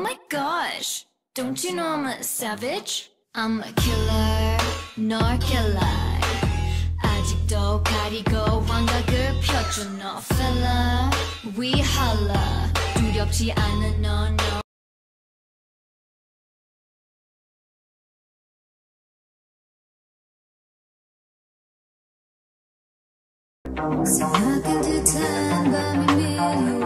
my gosh, don't you know I'm a savage? I'm a killer, 널 killer. 아직도 가리고 환각을 펴줘 너 fella. We holla, 두렵지 않은 너 no. 생각한 듯한 밤이 밀려